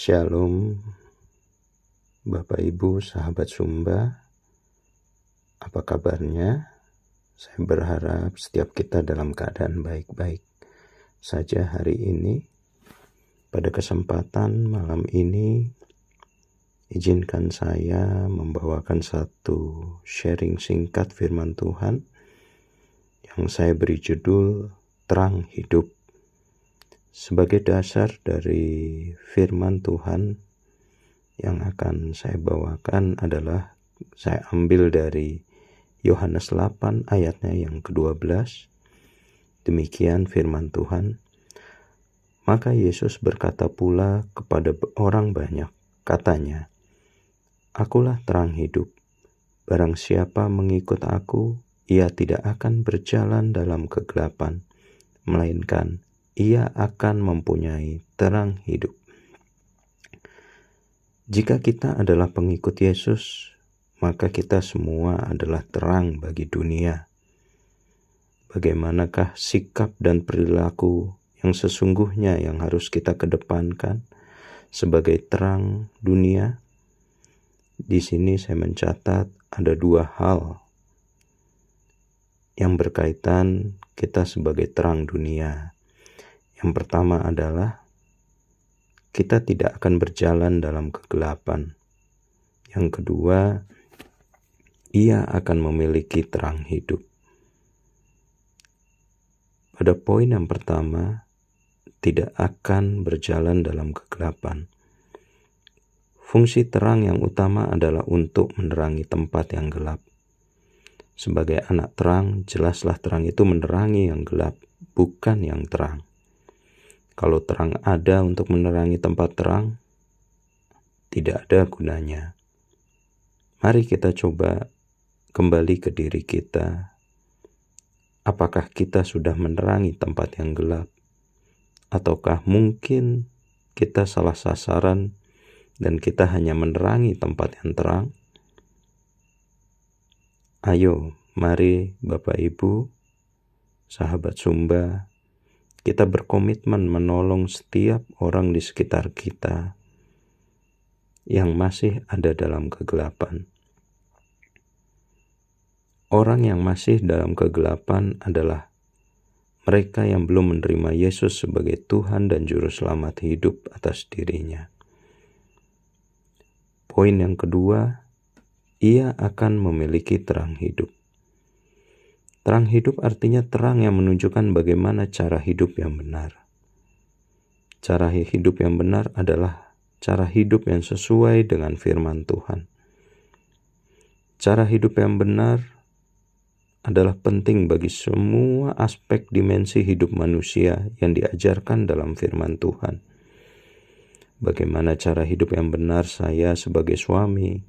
Shalom, Bapak Ibu, sahabat Sumba, apa kabarnya? Saya berharap setiap kita dalam keadaan baik-baik saja hari ini. Pada kesempatan malam ini, izinkan saya membawakan satu sharing singkat firman Tuhan yang saya beri judul Terang Hidup. Sebagai dasar dari firman Tuhan yang akan saya bawakan adalah saya ambil dari Yohanes 8 ayatnya yang ke-12. Demikian firman Tuhan. Maka Yesus berkata pula kepada orang banyak, katanya, "Akulah terang hidup. Barang siapa mengikut aku, ia tidak akan berjalan dalam kegelapan, melainkan ia akan mempunyai terang hidup." Jika kita adalah pengikut Yesus, maka kita semua adalah terang bagi dunia. Bagaimanakah sikap dan perilaku yang sesungguhnya yang harus kita kedepankan sebagai terang dunia? Di sini saya mencatat ada dua hal yang berkaitan kita sebagai terang dunia. Yang pertama adalah kita tidak akan berjalan dalam kegelapan. Yang kedua, ia akan memiliki terang hidup. Pada poin yang pertama, tidak akan berjalan dalam kegelapan. Fungsi terang yang utama adalah untuk menerangi tempat yang gelap. Sebagai anak terang, jelaslah terang itu menerangi yang gelap, bukan yang terang. Kalau terang ada untuk menerangi tempat terang, tidak ada gunanya. Mari kita coba kembali ke diri kita. Apakah kita sudah menerangi tempat yang gelap? Ataukah mungkin kita salah sasaran dan kita hanya menerangi tempat yang terang? Ayo, mari Bapak Ibu, sahabat Sumba, kita berkomitmen menolong setiap orang di sekitar kita yang masih ada dalam kegelapan. Orang yang masih dalam kegelapan adalah mereka yang belum menerima Yesus sebagai Tuhan dan Juru Selamat hidup atas dirinya. Poin yang kedua, ia akan memiliki terang hidup. Terang hidup artinya terang yang menunjukkan bagaimana cara hidup yang benar. Cara hidup yang benar adalah cara hidup yang sesuai dengan firman Tuhan. Cara hidup yang benar adalah penting bagi semua aspek dimensi hidup manusia yang diajarkan dalam firman Tuhan. Bagaimana cara hidup yang benar saya sebagai suami,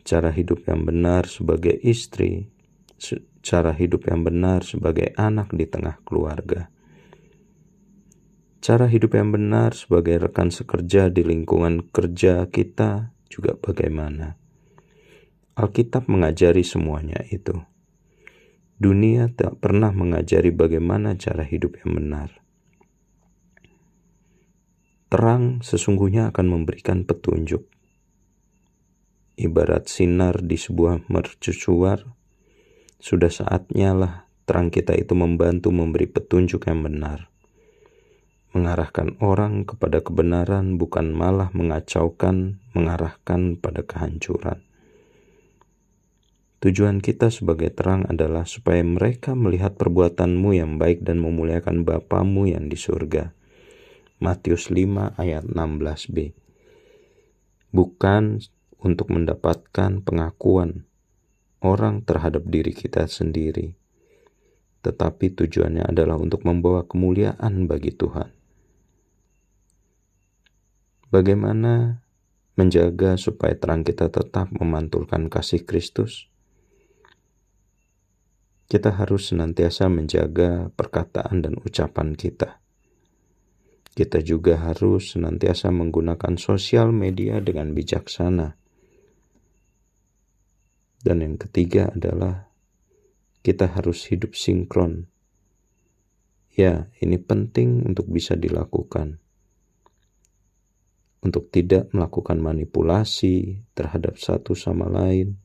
cara hidup yang benar sebagai istri, cara hidup yang benar sebagai anak di tengah keluarga. Cara hidup yang benar sebagai rekan sekerja di lingkungan kerja kita juga bagaimana. Alkitab mengajari semuanya itu. Dunia tak pernah mengajari bagaimana cara hidup yang benar. Terang sesungguhnya akan memberikan petunjuk. Ibarat sinar di sebuah mercusuar, sudah saatnya lah terang kita itu membantu memberi petunjuk yang benar. Mengarahkan orang kepada kebenaran bukan malah mengacaukan, mengarahkan pada kehancuran. Tujuan kita sebagai terang adalah supaya mereka melihat perbuatanmu yang baik dan memuliakan Bapamu yang di surga. Matius 5 ayat 16b. Bukan untuk mendapatkan pengakuan orang terhadap diri kita sendiri, tetapi tujuannya adalah untuk membawa kemuliaan bagi Tuhan. Bagaimana menjaga supaya terang kita tetap memantulkan kasih Kristus? Kita harus senantiasa menjaga perkataan dan ucapan kita. Kita juga harus senantiasa menggunakan sosial media dengan bijaksana. Dan yang ketiga adalah kita harus hidup sinkron. Ya, ini penting untuk bisa dilakukan. untuk tidak melakukan manipulasi terhadap satu sama lain,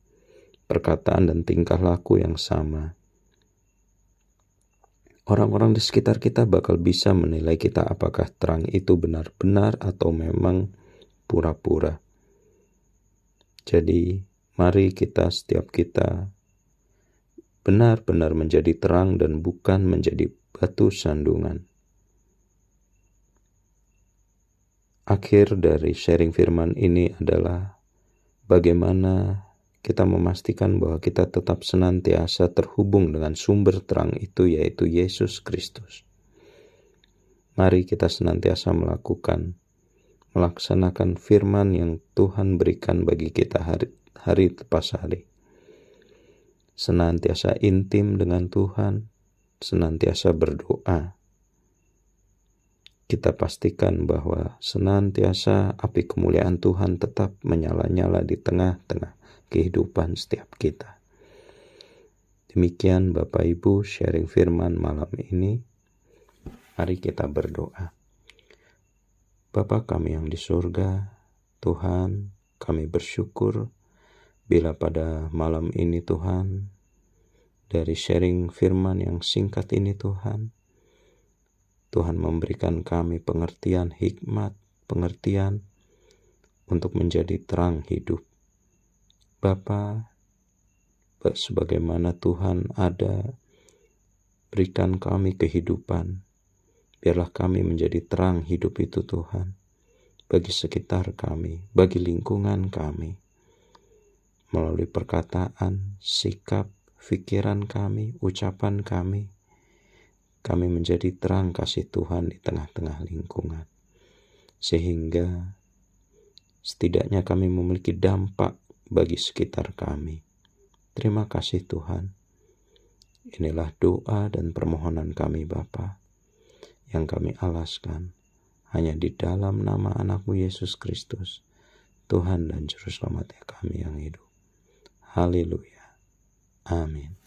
perkataan dan tingkah laku yang sama. Orang-orang di sekitar kita bakal bisa menilai kita apakah terang itu benar-benar atau memang pura-pura. Jadi, mari setiap kita benar-benar menjadi terang dan bukan menjadi batu sandungan. Akhir dari sharing firman ini adalah bagaimana kita memastikan bahwa kita tetap senantiasa terhubung dengan sumber terang itu, yaitu Yesus Kristus. Mari kita senantiasa melaksanakan firman yang Tuhan berikan bagi kita hari lepas hari. Senantiasa intim dengan Tuhan, senantiasa berdoa. Kita pastikan bahwa senantiasa api kemuliaan Tuhan tetap menyala-nyala di tengah-tengah kehidupan setiap kita. Demikian Bapak Ibu sharing firman malam ini. Mari kita berdoa. Bapa kami yang di surga, Tuhan, kami bersyukur bila pada malam ini Tuhan, dari sharing firman yang singkat ini Tuhan memberikan kami pengertian hikmat, pengertian untuk menjadi terang hidup. Bapa, sebagaimana Tuhan ada, berikan kami kehidupan. Biarlah kami menjadi terang hidup itu Tuhan, bagi sekitar kami, bagi lingkungan kami. Melalui perkataan, sikap, pikiran kami, ucapan kami menjadi terang kasih Tuhan di tengah-tengah lingkungan. Sehingga setidaknya kami memiliki dampak bagi sekitar kami. Terima kasih Tuhan. Inilah doa dan permohonan kami Bapa, yang kami alaskan hanya di dalam nama anak-Mu Yesus Kristus, Tuhan dan Juru Selamat kami yang hidup. Haleluya. Amin.